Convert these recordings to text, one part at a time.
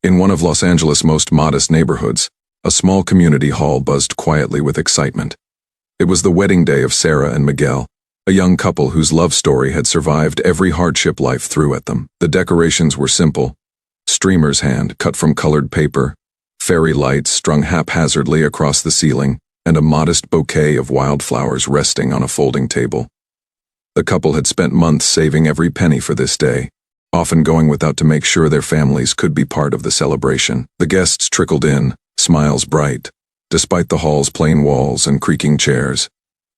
In one of Los Angeles' most modest neighborhoods, a small community hall buzzed quietly with excitement. It was the wedding day of Sarah and Miguel, a young couple whose love story had survived every hardship life threw at them. The decorations were simple: streamers hand-cut from colored paper, fairy lights strung haphazardly across the ceiling, and a modest bouquet of wildflowers resting on a folding table. The couple had spent months saving every penny for this day, often going without to make sure their families could be part of the celebration. The guests trickled in, smiles bright, despite the hall's plain walls and creaking chairs.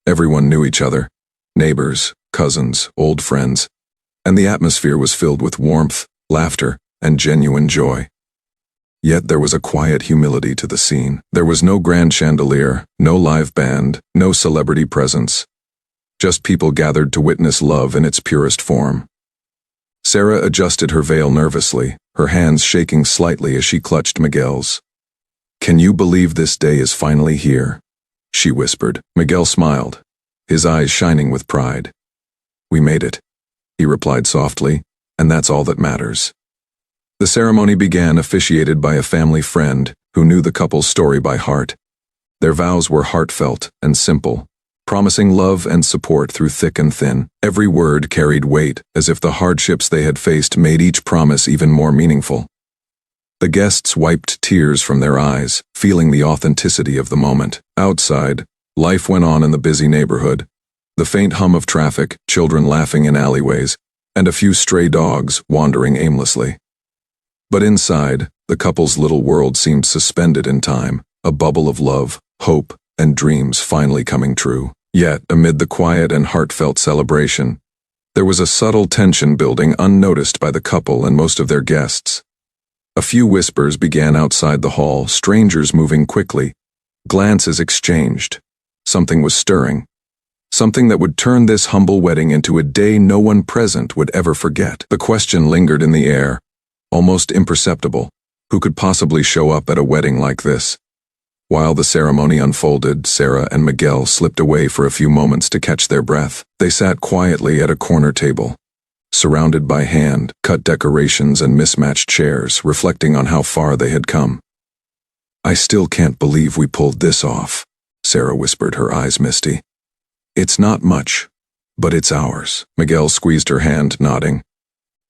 Everyone knew each other, neighbors, cousins, old friends, and the atmosphere was filled with warmth, laughter, and genuine joy. Yet there was a quiet humility to the scene. There was no grand chandelier, no live band, no celebrity presence. Just people gathered to witness love in its purest form. Sarah adjusted her veil nervously, her hands shaking slightly as she clutched Miguel's. "Can you believe this day is finally here?" she whispered. Miguel smiled, his eyes shining with pride. "We made it," he replied softly, "and that's all that matters." The ceremony began, officiated by a family friend who knew the couple's story by heart. Their vows were heartfelt and simple, promising love and support through thick and thin. Every word carried weight, as if the hardships they had faced made each promise even more meaningful. The guests wiped tears from their eyes, feeling the authenticity of the moment. Outside, life went on in the busy neighborhood. The faint hum of traffic, children laughing in alleyways, and a few stray dogs wandering aimlessly. But inside, the couple's little world seemed suspended in time, a bubble of love, hope, and dreams finally coming true. Yet, amid the quiet and heartfelt celebration, there was a subtle tension building unnoticed by the couple and most of their guests. A few whispers began outside the hall, strangers moving quickly, glances exchanged. Something was stirring. Something that would turn this humble wedding into a day no one present would ever forget. The question lingered in the air, almost imperceptible. Who could possibly show up at a wedding like this? While the ceremony unfolded, Sarah and Miguel slipped away for a few moments to catch their breath. They sat quietly at a corner table, surrounded by hand-cut decorations and mismatched chairs, reflecting on how far they had come. "I still can't believe we pulled this off," Sarah whispered, her eyes misty. "It's not much, but it's ours." Miguel squeezed her hand, nodding.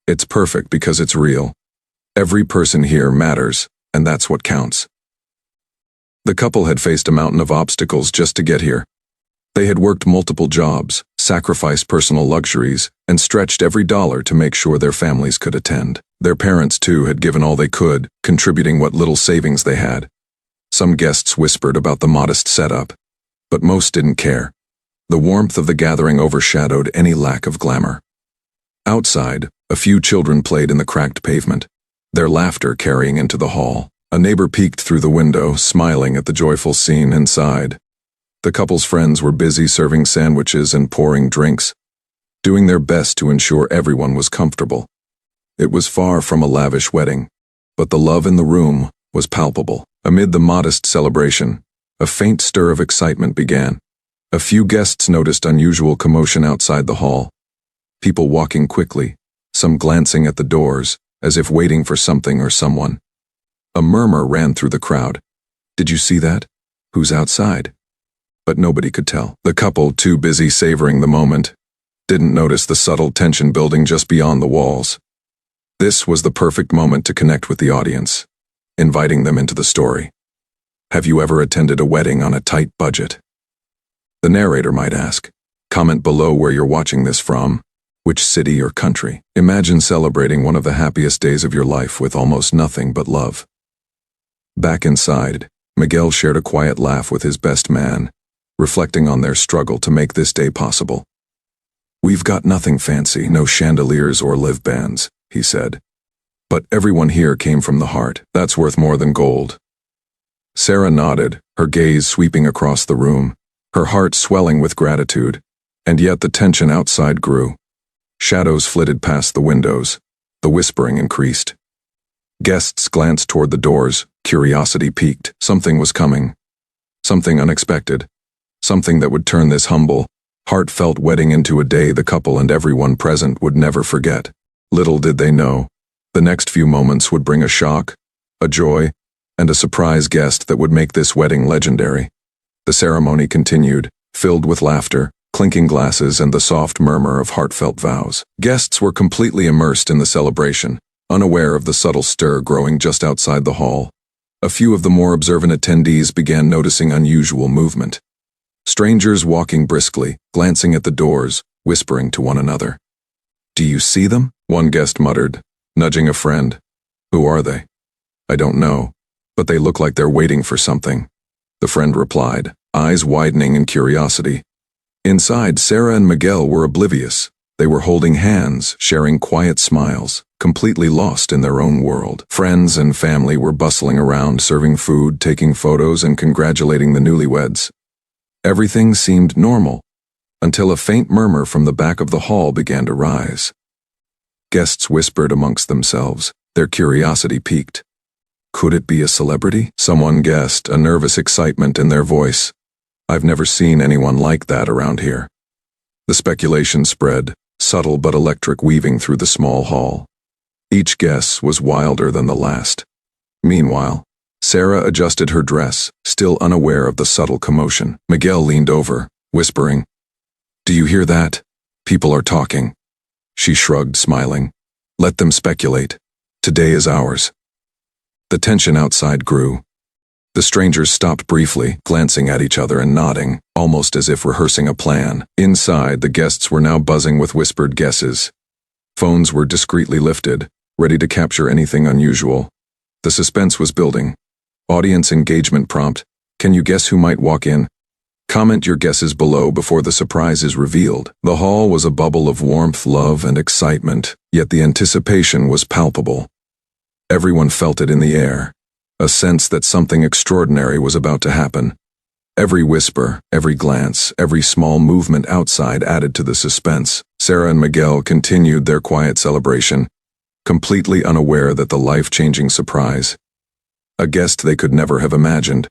"It's perfect because it's real. Every person here matters, and that's what counts." The couple had faced a mountain of obstacles just to get here. They had worked multiple jobs, sacrificed personal luxuries, and stretched every dollar to make sure their families could attend. Their parents, too, had given all they could, contributing what little savings they had. Some guests whispered about the modest setup, but most didn't care. The warmth of the gathering overshadowed any lack of glamour. Outside, a few children played in the cracked pavement, their laughter carrying into the hall. A neighbor peeked through the window, smiling at the joyful scene inside. The couple's friends were busy serving sandwiches and pouring drinks, doing their best to ensure everyone was comfortable. It was far from a lavish wedding, but the love in the room was palpable. Amid the modest celebration, a faint stir of excitement began. A few guests noticed unusual commotion outside the hall. People walking quickly, some glancing at the doors, as if waiting for something or someone. A murmur ran through the crowd. "Did you see that? Who's outside?" But nobody could tell. The couple, too busy savoring the moment, didn't notice the subtle tension building just beyond the walls. This was the perfect moment to connect with the audience, inviting them into the story. Have you ever attended a wedding on a tight budget? The narrator might ask. Comment below where you're watching this from, which city or country. Imagine celebrating one of the happiest days of your life with almost nothing but love. Back inside, Miguel shared a quiet laugh with his best man, reflecting on their struggle to make this day possible. "We've got nothing fancy, no chandeliers or live bands," he said. "But everyone here came from the heart. That's worth more than gold." Sarah nodded, her gaze sweeping across the room, her heart swelling with gratitude, and yet the tension outside grew. Shadows flitted past the windows, the whispering increased. Guests glanced toward the doors, curiosity piqued. Something was coming. Something unexpected. Something that would turn this humble, heartfelt wedding into a day the couple and everyone present would never forget. Little did they know, the next few moments would bring a shock, a joy, and a surprise guest that would make this wedding legendary. The ceremony continued, filled with laughter, clinking glasses, and the soft murmur of heartfelt vows. Guests were completely immersed in the celebration, unaware of the subtle stir growing just outside the hall. A few of the more observant attendees began noticing unusual movement. Strangers walking briskly, glancing at the doors, whispering to one another. "Do you see them?" one guest muttered, nudging a friend. "Who are they?" "I don't know, but they look like they're waiting for something," the friend replied, eyes widening in curiosity. Inside, Sarah and Miguel were oblivious. They were holding hands, sharing quiet smiles, completely lost in their own world. Friends and family were bustling around, serving food, taking photos, and congratulating the newlyweds. Everything seemed normal, until a faint murmur from the back of the hall began to rise. Guests whispered amongst themselves, their curiosity piqued. Could it be a celebrity? Someone guessed, a nervous excitement in their voice. "I've never seen anyone like that around here." The speculation spread, subtle but electric, weaving through the small hall. Each guess was wilder than the last. Meanwhile, Sarah adjusted her dress, still unaware of the subtle commotion. Miguel leaned over, whispering, "Do you hear that? People are talking." She shrugged, smiling. "Let them speculate. Today is ours." The tension outside grew. The strangers stopped briefly, glancing at each other and nodding, almost as if rehearsing a plan. Inside, the guests were now buzzing with whispered guesses. Phones were discreetly lifted, ready to capture anything unusual. The suspense was building. Audience engagement prompt: "Can you guess who might walk in? Comment your guesses below before the surprise is revealed." The hall was a bubble of warmth, love, and excitement, yet the anticipation was palpable. Everyone felt it in the air, a sense that something extraordinary was about to happen. Every whisper, every glance, every small movement outside added to the suspense. Sarah and Miguel continued their quiet celebration, completely unaware that the life-changing surprise, a guest they could never have imagined,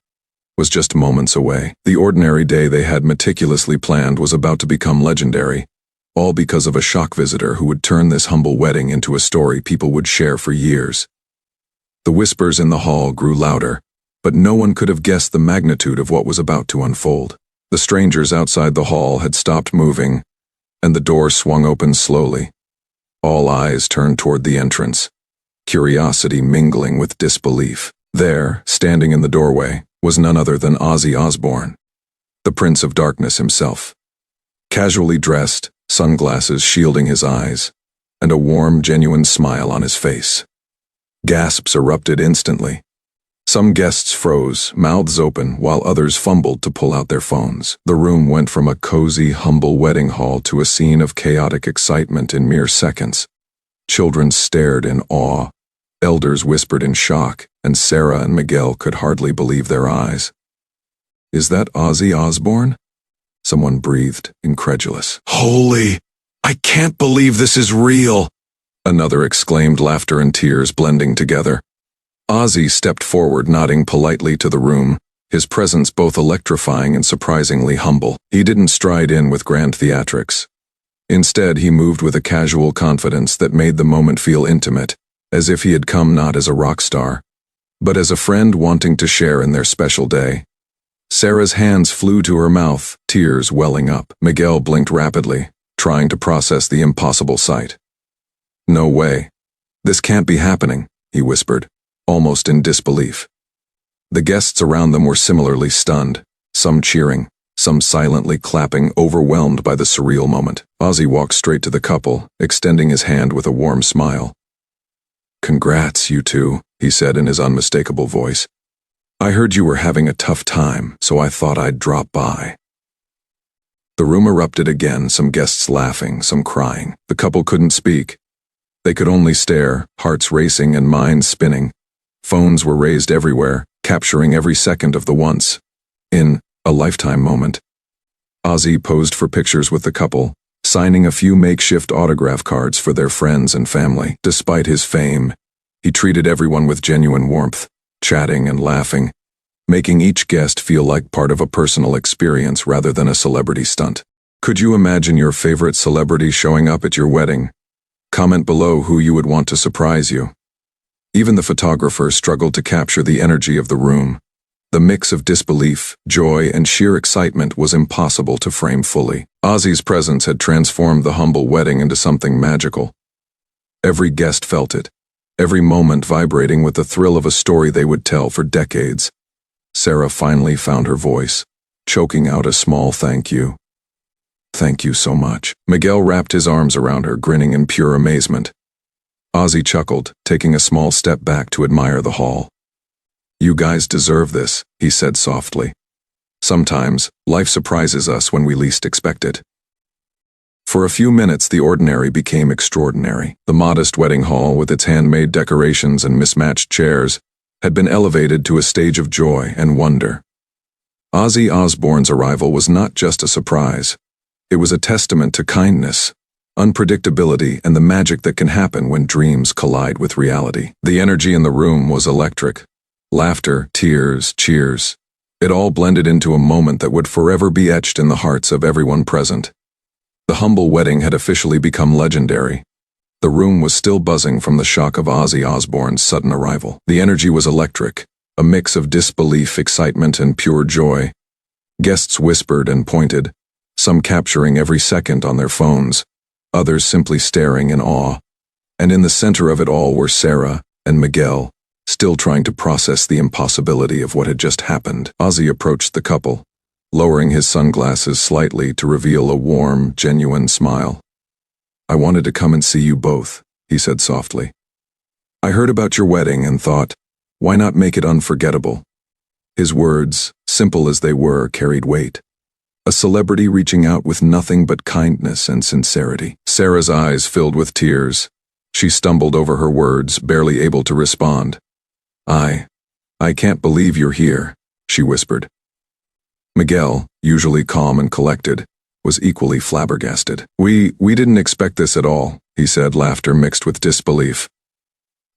was just moments away. The ordinary day they had meticulously planned was about to become legendary, all because of a shock visitor who would turn this humble wedding into a story people would share for years. The whispers in the hall grew louder, but no one could have guessed the magnitude of what was about to unfold. The strangers outside the hall had stopped moving, and the door swung open slowly. All eyes turned toward the entrance, curiosity mingling with disbelief. There, standing in the doorway, was none other than Ozzy Osbourne, the Prince of Darkness himself. Casually dressed, sunglasses shielding his eyes, and a warm, genuine smile on his face. Gasps erupted instantly. Some guests froze, mouths open, while others fumbled to pull out their phones. The room went from a cozy, humble wedding hall to a scene of chaotic excitement in mere seconds. Children stared in awe, elders whispered in shock, and Sarah and Miguel could hardly believe their eyes. "Is that Ozzy Osbourne?" Someone breathed, incredulous. "Holy! I can't believe this is real!" Another exclaimed, laughter and tears blending together. Ozzy stepped forward, nodding politely to the room, his presence both electrifying and surprisingly humble. He didn't stride in with grand theatrics. Instead, he moved with a casual confidence that made the moment feel intimate, as if he had come not as a rock star, but as a friend wanting to share in their special day. Sarah's hands flew to her mouth, tears welling up. Miguel blinked rapidly, trying to process the impossible sight. "No way. This can't be happening," he whispered, almost in disbelief. The guests around them were similarly stunned, some cheering, some silently clapping, overwhelmed by the surreal moment. Ozzy walked straight to the couple, extending his hand with a warm smile. "Congrats, you two," he said in his unmistakable voice. "I heard you were having a tough time, so I thought I'd drop by." The room erupted again, some guests laughing, some crying. The couple couldn't speak. They could only stare, hearts racing and minds spinning. Phones were raised everywhere, capturing every second of the once, in a lifetime moment. Ozzy posed for pictures with the couple, signing a few makeshift autograph cards for their friends and family. Despite his fame, he treated everyone with genuine warmth, chatting and laughing, making each guest feel like part of a personal experience rather than a celebrity stunt. Could you imagine your favorite celebrity showing up at your wedding? Comment below who you would want to surprise you. Even the photographer struggled to capture the energy of the room. The mix of disbelief, joy, and sheer excitement was impossible to frame fully. Ozzy's presence had transformed the humble wedding into something magical. Every guest felt it, every moment vibrating with the thrill of a story they would tell for decades. Sarah finally found her voice, choking out a small thank you. "Thank you so much." Miguel wrapped his arms around her, grinning in pure amazement. Ozzy chuckled, taking a small step back to admire the hall. "You guys deserve this," he said softly. "Sometimes, life surprises us when we least expect it." For a few minutes, the ordinary became extraordinary. The modest wedding hall, with its handmade decorations and mismatched chairs, had been elevated to a stage of joy and wonder. Ozzy Osbourne's arrival was not just a surprise. It was a testament to kindness, unpredictability, and the magic that can happen when dreams collide with reality. The energy in the room was electric. Laughter, tears, cheers. It all blended into a moment that would forever be etched in the hearts of everyone present. The humble wedding had officially become legendary. The room was still buzzing from the shock of Ozzy Osbourne's sudden arrival. The energy was electric, a mix of disbelief, excitement, and pure joy. Guests whispered and pointed, some capturing every second on their phones, others simply staring in awe. And in the center of it all were Sarah and Miguel, still trying to process the impossibility of what had just happened. Ozzy approached the couple, lowering his sunglasses slightly to reveal a warm, genuine smile. "I wanted to come and see you both," he said softly. "I heard about your wedding and thought, why not make it unforgettable?" His words, simple as they were, carried weight. A celebrity reaching out with nothing but kindness and sincerity. Sarah's eyes filled with tears. She stumbled over her words, barely able to respond. I can't believe you're here," she whispered. Miguel, usually calm and collected, was equally flabbergasted. We didn't expect this at all," he said, laughter mixed with disbelief.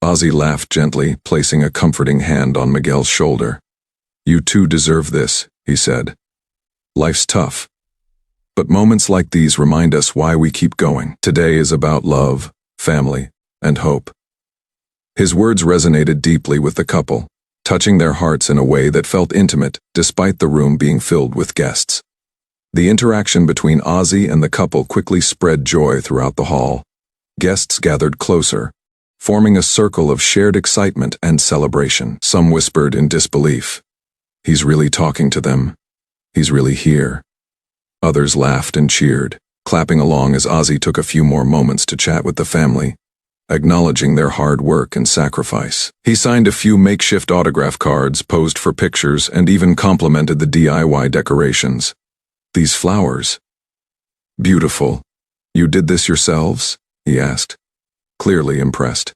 Ozzy laughed gently, placing a comforting hand on Miguel's shoulder. "You too deserve this," he said. "Life's tough. But moments like these remind us why we keep going. Today is about love, family, and hope." His words resonated deeply with the couple, touching their hearts in a way that felt intimate despite the room being filled with guests. The interaction between Ozzy and the couple quickly spread joy throughout the hall. Guests gathered closer, forming a circle of shared excitement and celebration. Some whispered in disbelief, "He's really talking to them. He's really here." Others laughed and cheered, clapping along as Ozzy took a few more moments to chat with the family, acknowledging their hard work and sacrifice. He signed a few makeshift autograph cards, posed for pictures, and even complimented the DIY decorations. "These flowers. Beautiful. You did this yourselves?" he asked, clearly impressed.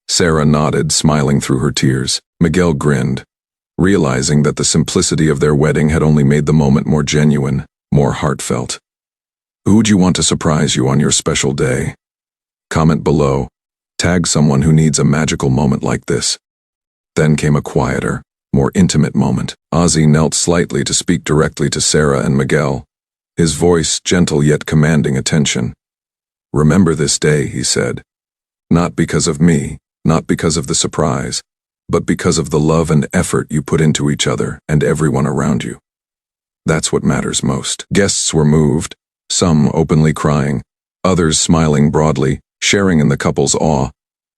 Sarah nodded, smiling through her tears. Miguel grinned, realizing that the simplicity of their wedding had only made the moment more genuine, more heartfelt. "Who'd you want to surprise you on your special day? Comment below. Tag someone who needs a magical moment like this." Then came a quieter, more intimate moment. Ozzy knelt slightly to speak directly to Sarah and Miguel, his voice gentle yet commanding attention. "Remember this day," he said. "Not because of me, not because of the surprise, but because of the love and effort you put into each other and everyone around you. That's what matters most." Guests were moved, some openly crying, others smiling broadly, sharing in the couple's awe.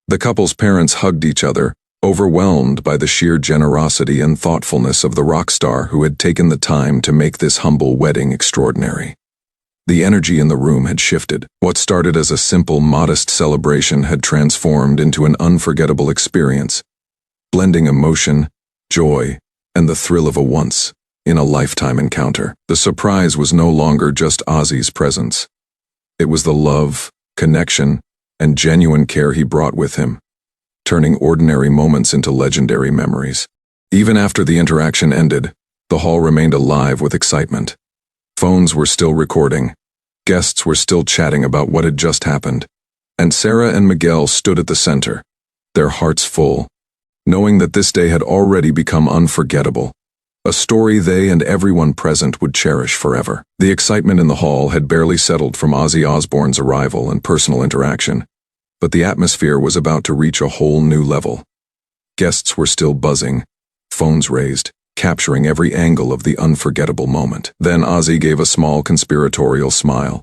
The couple's parents hugged each other, overwhelmed by the sheer generosity and thoughtfulness of the rock star who had taken the time to make this humble wedding extraordinary. The energy in the room had shifted. What started as a simple, modest celebration had transformed into an unforgettable experience, blending emotion, joy, and the thrill of a once-in-a-lifetime encounter. The surprise was no longer just Ozzy's presence. It was the love, connection, and genuine care he brought with him, turning ordinary moments into legendary memories. Even after the interaction ended, the hall remained alive with excitement. Phones were still recording, guests were still chatting about what had just happened, and Sarah and Miguel stood at the center, their hearts full, knowing that this day had already become unforgettable, a story they and everyone present would cherish forever. The excitement in the hall had barely settled from Ozzy Osbourne's arrival and personal interaction, but the atmosphere was about to reach a whole new level. Guests were still buzzing, phones raised, capturing every angle of the unforgettable moment. Then Ozzy gave a small conspiratorial smile.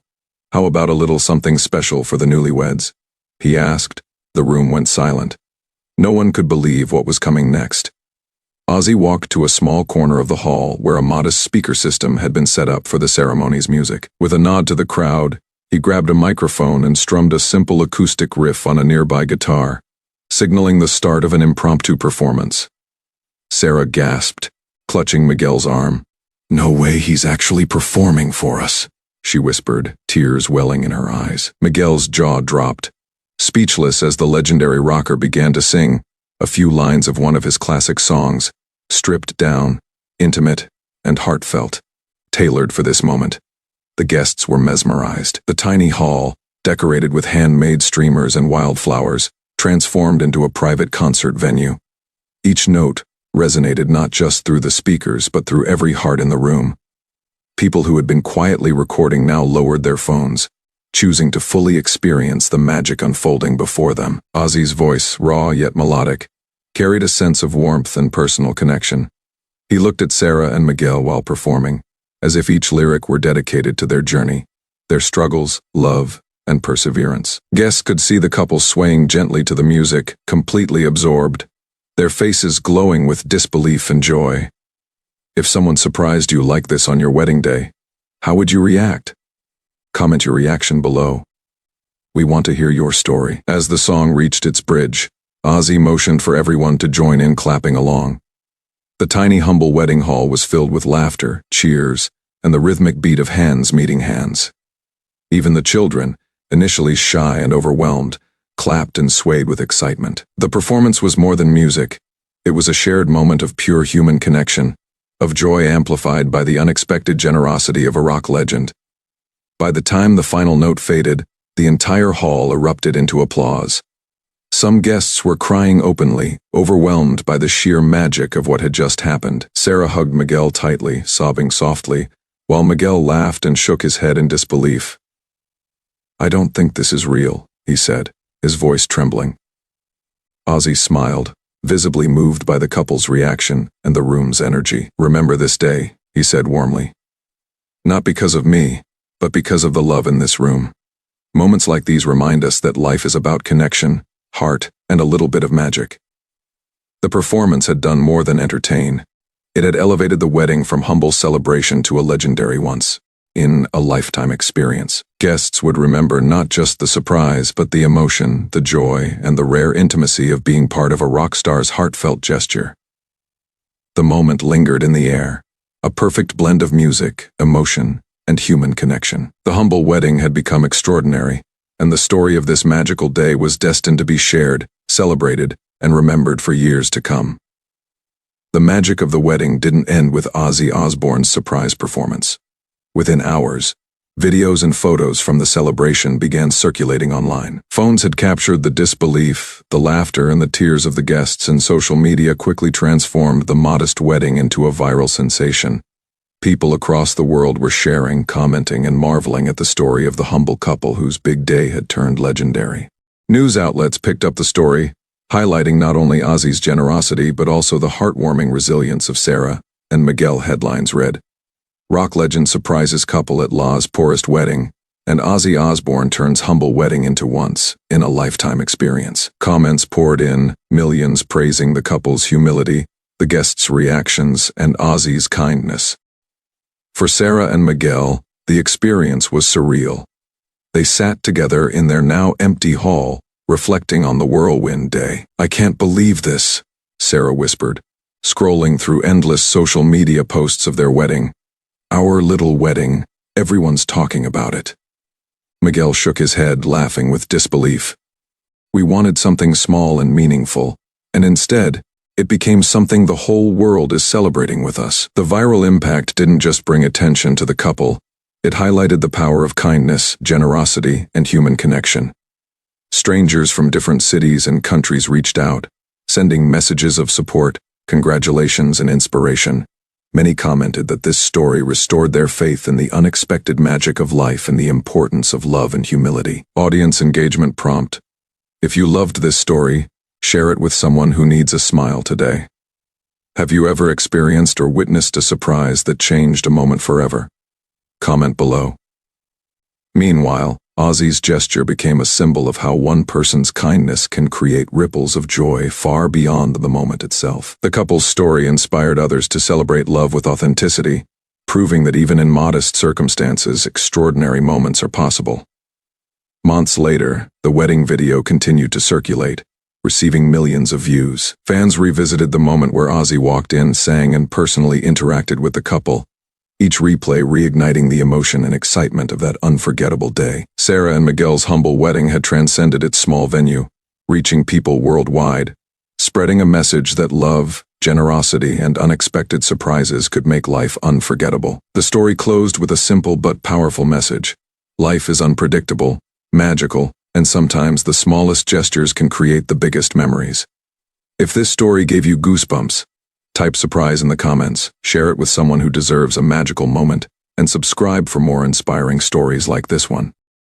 "How about a little something special for the newlyweds?" he asked. The room went silent. No one could believe what was coming next. Ozzy walked to a small corner of the hall where a modest speaker system had been set up for the ceremony's music. With a nod to the crowd, he grabbed a microphone and strummed a simple acoustic riff on a nearby guitar, signaling the start of an impromptu performance. Sarah gasped, clutching Miguel's arm. "No way he's actually performing for us," she whispered, tears welling in her eyes. Miguel's jaw dropped, speechless as the legendary rocker began to sing a few lines of one of his classic songs, stripped down, intimate, and heartfelt, tailored for this moment. The guests were mesmerized. The tiny hall, decorated with handmade streamers and wildflowers, transformed into a private concert venue. Each note resonated not just through the speakers but through every heart in the room. People who had been quietly recording now lowered their phones, choosing to fully experience the magic unfolding before them. Ozzy's voice, raw yet melodic, carried a sense of warmth and personal connection. He looked at Sarah and Miguel while performing, as if each lyric were dedicated to their journey, their struggles, love, and perseverance. Guests could see the couple swaying gently to the music, completely absorbed, their faces glowing with disbelief and joy. If someone surprised you like this on your wedding day, how would you react? Comment your reaction below. We want to hear your story. As the song reached its bridge, Ozzy motioned for everyone to join in clapping along. The tiny humble wedding hall was filled with laughter, cheers, and the rhythmic beat of hands meeting hands. Even the children, initially shy and overwhelmed, clapped and swayed with excitement. The performance was more than music. It was a shared moment of pure human connection, of joy amplified by the unexpected generosity of a rock legend. By the time the final note faded, the entire hall erupted into applause. Some guests were crying openly, overwhelmed by the sheer magic of what had just happened. Sarah hugged Miguel tightly, sobbing softly, while Miguel laughed and shook his head in disbelief. "I don't think this is real," he said, his voice trembling. Ozzy smiled, visibly moved by the couple's reaction and the room's energy. "Remember this day," he said warmly. "Not because of me, but because of the love in this room. Moments like these remind us that life is about connection, heart, and a little bit of magic." The performance had done more than entertain. It had elevated the wedding from humble celebration to a legendary once in a lifetime experience. Guests would remember not just the surprise, but the emotion, the joy, and the rare intimacy of being part of a rock star's heartfelt gesture. The moment lingered in the air, a perfect blend of music, emotion, and human connection. The humble wedding had become extraordinary, and the story of this magical day was destined to be shared, celebrated, and remembered for years to come. The magic of the wedding didn't end with Ozzy Osbourne's surprise performance. Within hours, videos and photos from the celebration began circulating online. Phones had captured the disbelief, the laughter, and the tears of the guests, and social media quickly transformed the modest wedding into a viral sensation. People across the world were sharing, commenting, and marveling at the story of the humble couple whose big day had turned legendary. News outlets picked up the story, highlighting not only Ozzy's generosity but also the heartwarming resilience of Sarah and Miguel. Headlines read, "Rock legend surprises couple at Law's poorest wedding, and Ozzy Osbourne turns humble wedding into once in a lifetime experience." Comments poured in, millions praising the couple's humility, the guests' reactions, and Ozzy's kindness. For Sarah and Miguel, the experience was surreal. They sat together in their now empty hall, reflecting on the whirlwind day. "I can't believe this," Sarah whispered, scrolling through endless social media posts of their wedding. "Our little wedding, everyone's talking about it." Miguel shook his head, laughing with disbelief. "We wanted something small and meaningful, and instead, it became something the whole world is celebrating with us." The viral impact didn't just bring attention to the couple, it highlighted the power of kindness, generosity, and human connection. Strangers from different cities and countries reached out, sending messages of support, congratulations, and inspiration. Many commented that this story restored their faith in the unexpected magic of life and the importance of love and humility. Audience engagement prompt: if you loved this story, Share it with someone who needs a smile today. Have you ever experienced or witnessed a surprise that changed a moment forever? Comment below. Meanwhile, Ozzy's gesture became a symbol of how one person's kindness can create ripples of joy far beyond the moment itself. The couple's story inspired others to celebrate love with authenticity, proving that even in modest circumstances, extraordinary moments are possible. Months later, the wedding video continued to circulate, receiving millions of views. Fans revisited the moment where Ozzy walked in, sang, and personally interacted with the couple, each replay reigniting the emotion and excitement of that unforgettable day. Sarah and Miguel's humble wedding had transcended its small venue, reaching people worldwide, spreading a message that love, generosity, and unexpected surprises could make life unforgettable. The story closed with a simple but powerful message. Life is unpredictable, magical, and sometimes the smallest gestures can create the biggest memories. If this story gave you goosebumps, type surprise in the comments, share it with someone who deserves a magical moment, and subscribe for more inspiring stories like this one.